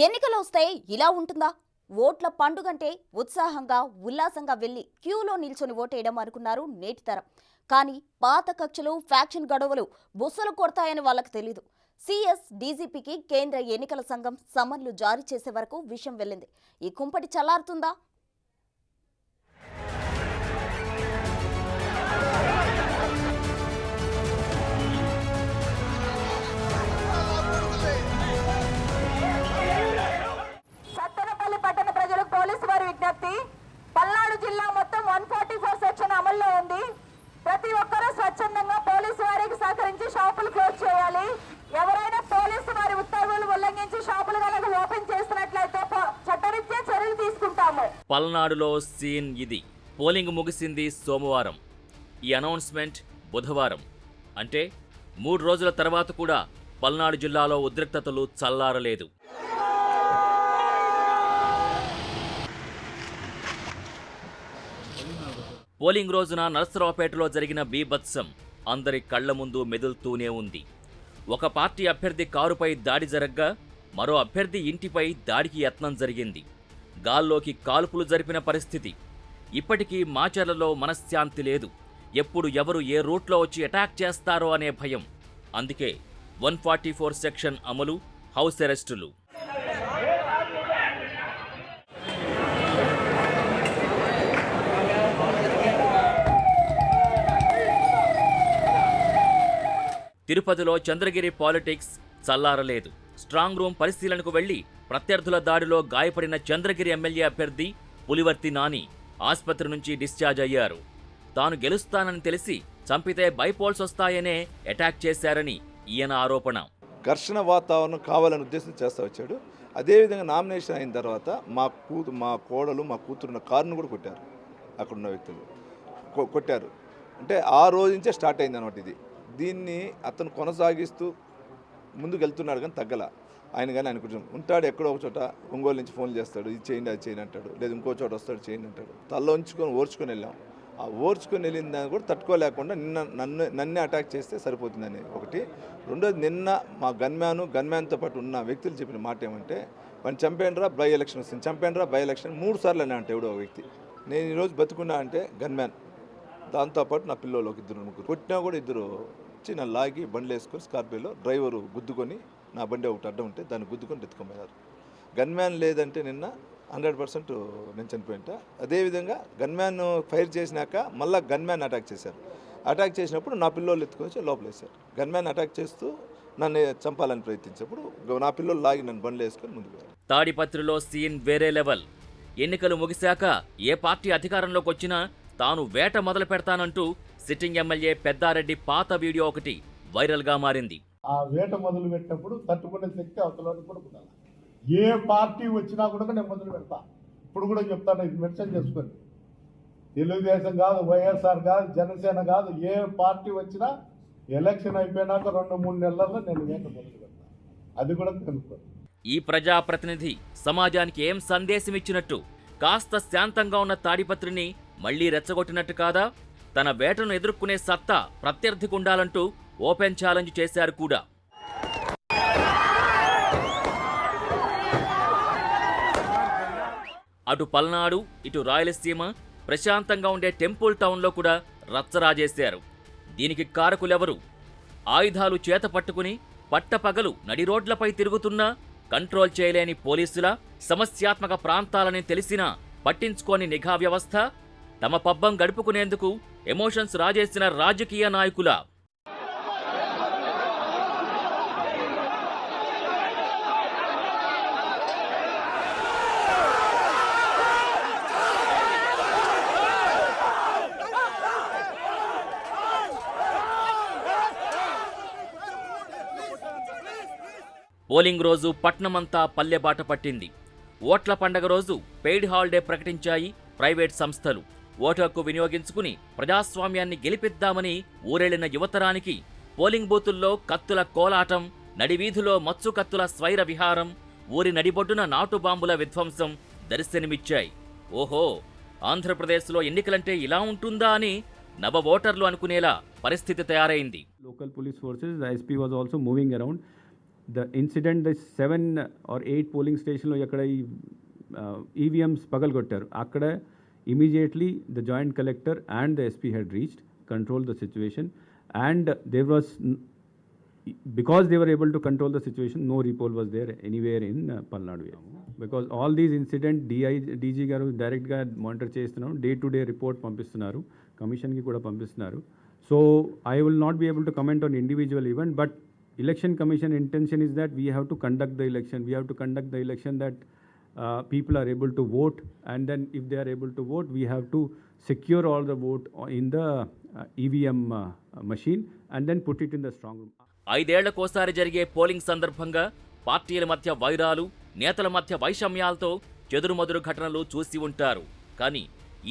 ఎన్నికలు వస్తే ఇలా ఉంటుందా? ఓట్ల పండుగంటే ఉత్సాహంగా ఉల్లాసంగా వెళ్లి క్యూలో నిల్చొని ఓటేయడం అనుకున్నారు నేటి తరం. కానీ పాత కక్షలు ఫ్యాక్షన్ గొడవలు బుస్సలు కొడతాయని వాళ్ళకి తెలీదు. సిఎస్ డీజీపీకి కేంద్ర ఎన్నికల సంఘం సమన్లు జారీ చేసే వరకు విషయం వెళ్ళింది. ఈ కుంపటి చల్లారుతుందా? పట్టణ ప్రజలకు పోలీసు వారి విజ్ఞప్తి. పల్నాడు జిల్లా మొత్తం 144 సెక్షన్ అమల్లో ఉంది. ప్రతి ఒక్కరూ స్వచ్ఛందంగా పోలీసు వారికి సహకరించి షాపులు క్లోజ్ చేయాలి. ఎవరైనా పోలీసు వారి ఉత్తర్వులు ఉల్లంఘించి షాపులు కనుక ఓపెన్ చేసినట్లయితే చట్టరీత్యా చర్యలు తీసుకుంటాము. పల్నాడులో సీన్ ఇది. పోలింగ్ ముగిసింది సోమవారం. ఈ అనౌన్స్మెంట్ బుధవారం. అంటే 3 రోజుల తర్వాత కూడా పల్నాడు జిల్లాలో ఉద్రిక్తతలు చల్లారలేదు. పోలింగ్ రోజున నరసరావుపేటలో జరిగిన బీభత్సం అందరి కళ్ల ముందు మెదులుతూనే ఉంది. ఒక పార్టీ అభ్యర్థి కారుపై దాడి జరగ్గా మరో అభ్యర్థి ఇంటిపై దాడికి యత్నం జరిగింది. గాల్లోకి కాల్పులు జరిపిన పరిస్థితి. ఇప్పటికీ మాచర్లలో మనశ్శాంతి లేదు. ఎప్పుడు ఎవరు ఏ రూట్లో వచ్చి అటాక్ చేస్తారో అనే భయం. అందుకే 144 సెక్షన్ అమలు, హౌస్ అరెస్టులు. తిరుపతిలో చంద్రగిరి పాలిటిక్స్ చల్లారలేదు. స్ట్రాంగ్ రూమ్ పరిశీలనకు వెళ్లి ప్రత్యర్థుల దాడిలో గాయపడిన చంద్రగిరి ఎమ్మెల్యే అభ్యర్థి పులివర్తి నాని ఆసుపత్రి నుంచి డిశ్చార్జ్ అయ్యారు. తాను గెలుస్తానని తెలిసి చంపితే బైపోల్స్ వస్తాయనే అటాక్ చేశారని ఈయన ఆరోపణ. ఘర్షణ వాతావరణం కావాలని ఉద్దేశం చేస్తూ వచ్చాడు. అదేవిధంగా నామినేషన్ అయిన తర్వాత మా కోడలు మా కూతురున్న కారును కూడా కొట్టారు. అక్కడున్న వ్యక్తులు కొట్టారు. అంటే ఆ రోజు నుంచే స్టార్ట్ అయింది అనమాట ఇది. దీన్ని అతను కొనసాగిస్తూ ముందుకు వెళ్తున్నాడు కానీ తగ్గల. ఆయన కానీ ఆయన కొంచెం ఉంటాడు, ఎక్కడో ఒక చోట ఒంగోలు నుంచి ఫోన్ చేస్తాడు, ఇది చేయండి అది చేయండి అంటాడు, లేదు ఇంకో చోట వస్తాడు చేయండి అంటాడు. తల్ల ఉంచుకొని ఓర్చుకొని వెళ్ళాం. ఆ ఓర్చుకొని వెళ్ళిన దాన్ని కూడా తట్టుకోలేకుండా నన్నే అటాక్ చేస్తే సరిపోతుందని ఒకటి. రెండోది, నిన్న మా గన్మ్యాన్తో పాటు ఉన్న వ్యక్తులు చెప్పిన మాట ఏమంటే, వాడిని చంపేయండిరా, బై ఎలక్షన్ వస్తుంది, చంపేయండిరా, బై ఎలక్షన్ 3 సార్లు అన్నా అంటే ఎవడో ఒక వ్యక్తి. నేను ఈరోజు బతుకున్నా అంటే గన్మ్యాన్, దాంతోపాటు నా పిల్లలు ఒక 2-3 కొట్టినా కూడా 2 వచ్చి నన్ను లాగి బండ్లు వేసుకొని స్కార్పియోలో డ్రైవరు గుద్దుకొని, నా బండి ఒకటి అడ్డం ఉంటే దాన్ని గుద్దుకొని ఎత్తుకోపోయారు. గన్మ్యాన్ లేదంటే నిన్న 100% నేను చనిపోయింట. అదేవిధంగా గన్మ్యాన్ ఫైర్ చేసినాక మళ్ళీ గన్మ్యాన్ అటాక్ చేశారు. అటాక్ చేసినప్పుడు నా పిల్లలు ఎత్తుకొని లోపలేశారు. గన్మ్యాన్ అటాక్ చేస్తూ నన్ను చంపాలని ప్రయత్నించినప్పుడు నా పిల్లలు లాగి నన్ను బండ్లు వేసుకొని ముందుకు. తాడిపత్రిలో సీన్ వేరే లెవెల్. ఎన్నికలు ముగిశాక ఏ పార్టీ అధికారంలోకి వచ్చినా తాను వేట మొదలు పెడతానంటూ సిట్టింగ్ ఎమ్మెల్యే పెద్దారెడ్డి పాత వీడియో ఒకటి వైరల్గా మారింది. ఆ వేట మొదలు పెట్టినప్పుడు తట్టుకునే శక్తి అవతల కూడా ఉండాలి. ఏ పార్టీ వచ్చినా కూడా నేను మొదలు పెడతా. ఇప్పుడు కూడా చెప్తాను, ఇది మెన్షన్ చేసుకోండి. తెలుగుదేశం కాదు, వైఎస్ఆర్ కాదు, జనసేన కాదు, ఏ పార్టీ వచ్చినా ఎలక్షన్ అయిపోయినాక 2-3 నెలల్లో నేను వేట మొదలు పెడతా. అది కూడా కనుక్కోండి. ఈ ప్రజాప్రతినిధి సమాజానికి ఏం సందేశం ఇచ్చినట్టు? కాస్త శాంతంగా ఉన్న తాడిపత్రిని మళ్లీ రెచ్చగొట్టినట్టు కాదా? తన వేటను ఎదుర్కొనే సత్తా ప్రత్యర్థికి ఉండాలంటూ ఓపెన్ ఛాలెంజ్ చేశారు కూడా. అటు పల్నాడు, ఇటు రాయలసీమ ప్రశాంతంగా ఉండే టెంపుల్ టౌన్లో కూడా రచ్చరాజేశారు. దీనికి కారకులెవరు? ఆయుధాలు చేత పట్టుకుని పట్టపగలు నడి రోడ్లపై తిరుగుతున్నా కంట్రోల్ చేయలేని పోలీసుల, సమస్యాత్మక ప్రాంతాలని తెలిసినా పట్టించుకోని నిఘా వ్యవస్థ, తమ పబ్బం గడుపుకునేందుకు ఎమోషన్స్ రాజేసిన రాజకీయ నాయకుల. పోలింగ్ రోజు పట్నమంతా పల్లెబాట పట్టింది. ఓట్ల పండగ రోజు పెయిడ్ హాలిడే ప్రకటించాయి ప్రైవేట్ సంస్థలు. ఓటు హక్కు వినియోగించుకుని ప్రజాస్వామ్యాన్ని గెలిపిద్దామని ఊరెళ్లిన యువతరానికి పోలింగ్ బూతుల్లో కత్తుల కోలాటం, నడివీధిలో మత్సు కత్తుల స్వైర విహారం, ఊరి నడిబొడ్డున నాటు బాంబుల విధ్వంసం దర్శనమిచ్చాయి. ఓహో, ఆంధ్రప్రదేశ్లో ఎన్నికలంటే ఇలా ఉంటుందా అని నవ ఓటర్లు అనుకునేలా పరిస్థితి తయారైంది. Local police forces, the SP was also moving around. the incident, the 7 or 8 polling stationలో ఎక్కడ ఈ EVMs పగలగొట్టారు, అక్కడ immediately the joint collector and the SP had reached, controlled the situation, and there was, because they were able to control the situation, no repoll was there anywhere in Palnadu. Because all these incident DG గారు డైరెక్ట్గా monitor చేస్తున్నారు, day to day report పంపిస్తున్నారు, కమిషన్కి కూడా పంపిస్తున్నారు. So I will not be able to comment on individual event, but election commission intention is that we have to conduct the election. We have to conduct the election that people are able to vote, and then if they are able to vote, we have to secure all the vote in the EVM machine and then put it in the strong room. 5 ఏళ్లకోసారి జరిగే polling సందర్భంగా పార్టీల మధ్య వైరాలు, నేతల మధ్య వైషమ్యాలతో చెదురుమదురు ఘటనలు చూసి ఉంటారు. కానీ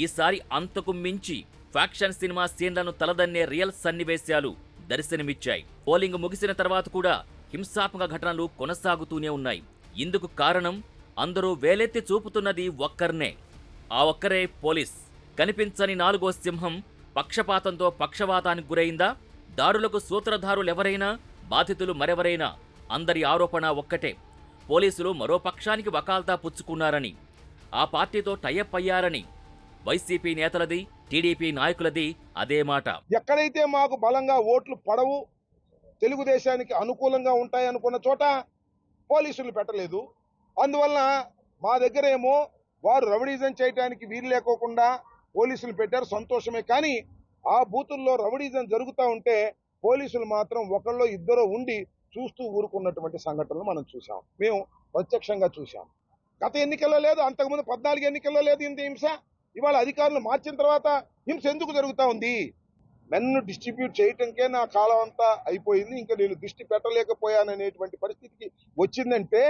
ఈసారి అంతకు మించి ఫ్యాక్షన్ సినిమా సీన్లను తలదన్నే రియల్ సన్నివేశాలు దర్శనమిచ్చాయి. పోలింగ్ ముగిసిన తర్వాత కూడా హింసాత్మక ఘటనలు కొనసాగుతూనే ఉన్నాయి. ఇందుకు కారణం అందరూ వేలెత్తి చూపుతున్నది ఒక్కర్నే. ఆ ఒక్కరే పోలీస్. కనిపించని 4వ సింహం పక్షపాతంతో పక్షవాతానికి గురైందా? దాడులకు సూత్రధారులెవరైనా, బాధితులు మరెవరైనా, అందరి ఆరోపణ ఒక్కటే, పోలీసులు మరో పక్షానికి వకాల్తా పుచ్చుకున్నారని, ఆ పార్టీతో టైఅప్ అయ్యారని. వైసీపీ నేతలది, టీడీపీ నాయకులది అదే మాట. ఎక్కడైతే మాకు బలంగా ఓట్లు పడవు, తెలుగుదేశానికి అనుకూలంగా ఉంటాయనుకున్న చోట పోలీసులు పెట్టలేదు. అందువలన మా దగ్గరేమో వారు రౌడీజం చేయడానికి వీలు లేకోకుండా పోలీసులు పెట్టారు, సంతోషమే. కానీ ఆ బూతుల్లో రౌడీజం జరుగుతూ ఉంటే పోలీసులు మాత్రం ఒకళ్ళో ఇద్దరో ఉండి చూస్తూ ఊరుకున్నటువంటి సంఘటనలు మనం చూసాం, మేము ప్రత్యక్షంగా చూసాం. గత ఎన్నికల్లో లేదు, అంతకుముందు 14 ఎన్నికల్లో లేదు ఇంత హింస. ఇవాళ అధికారులు మార్చిన తర్వాత హింస ఎందుకు జరుగుతూ ఉంది? నన్ను డిస్ట్రిబ్యూట్ చేయటంకే నా కాలం అంతా అయిపోయింది, ఇంకా నేను దృష్టి పెట్టలేకపోయాననేటువంటి పరిస్థితికి వచ్చిందంటే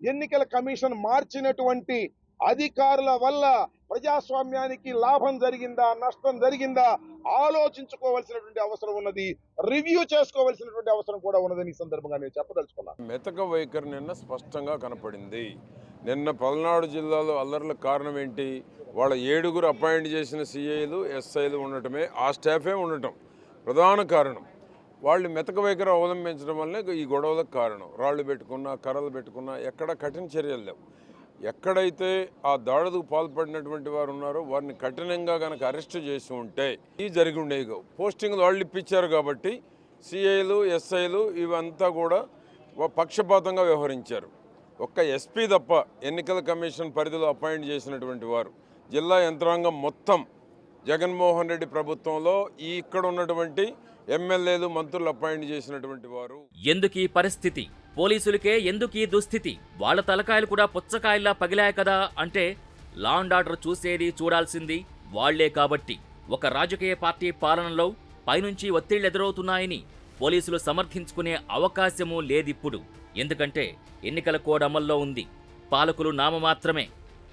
ఎన్నికల కమిషన్ మార్చినటువంటి అధికారుల వల్ల ప్రజాస్వామ్యానికి లాభం జరిగిందా, నష్టం జరిగిందా ఆలోచించుకోవాల్సినటువంటి అవసరం ఉన్నది, రివ్యూ చేసుకోవాల్సినటువంటి అవసరం కూడా ఉన్నదని ఈ సందర్భంగా నేను చెప్పదలుచుకున్నాను. మెతక వైఖరి నిన్న స్పష్టంగా కనపడింది. నిన్న పల్నాడు జిల్లాలో అల్లర్లకు కారణం ఏంటి? వాళ్ళ 7 అపాయింట్ చేసిన సిఐలు, ఎస్ఐలు ఉండటమే, ఆ స్టాఫే ఉండటం ప్రధాన కారణం. వాళ్ళు మెతక వైఖరి అవలంబించడం వల్లే ఈ గొడవలకు కారణం. రాళ్లు పెట్టుకున్నా, కర్రలు పెట్టుకున్నా ఎక్కడ కఠిన చర్యలు లేవు. ఎక్కడైతే ఆ దాడులకు పాల్పడినటువంటి వారు ఉన్నారో వారిని కఠినంగా కనుక అరెస్ట్ చేసి ఉంటే ఈ జరిగి ఉండేవి. పోస్టింగ్లు వాళ్ళు ఇప్పించారు కాబట్టి సిఐలు, ఎస్ఐలు ఇవంతా కూడా పక్షపాతంగా వ్యవహరించారు. ఒక్క ఎస్పీ తప్ప ఎన్నికల కమిషన్ పరిధిలో అపాయింట్ చేసినటువంటి వారు, జిల్లా యంత్రాంగం మొత్తం జగన్మోహన్ రెడ్డి ప్రభుత్వంలో ఇక్కడ ఉన్నటువంటి ఎమ్మెల్యేలు, మంత్రులు అపాయింట్ చేసినటువంటి వారు. ఎందుకీ పరిస్థితి? పోలీసులకే ఎందుకీ దుస్థితి? వాళ్ళ తలకాయలు కూడా పుచ్చకాయల్లా పగిలాయి కదా అంటే లా అండ్ ఆర్డర్ చూసేది, చూడాల్సింది వాళ్లే కాబట్టి. ఒక రాజకీయ పార్టీ పాలనలో పైనుంచి ఒత్తిళ్లు ఎదురవుతున్నాయని పోలీసులు సమర్థించుకునే అవకాశమూ లేదిప్పుడు. ఎందుకంటే ఎన్నికల కోడ్ అమల్లో ఉంది. పాలకులు నామమాత్రమే.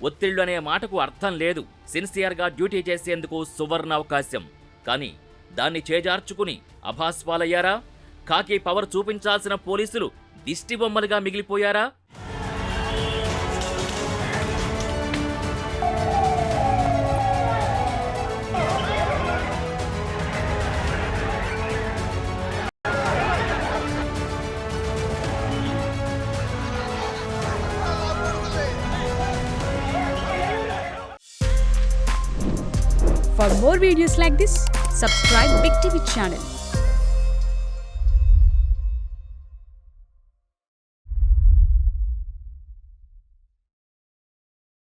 ఒత్తిళ్లు అనే మాటకు అర్థం లేదు. సిన్సియర్గా డ్యూటీ చేసేందుకు సువర్ణ అవకాశం. కానీ దాన్ని చేజార్చుకుని అభాస్పాలయ్యారా? ఖాకీ పవర్ చూపించాల్సిన పోలీసులు దిష్టిబొమ్మలుగా మిగిలిపోయారా? For more videos like this, subscribe Big TV channel.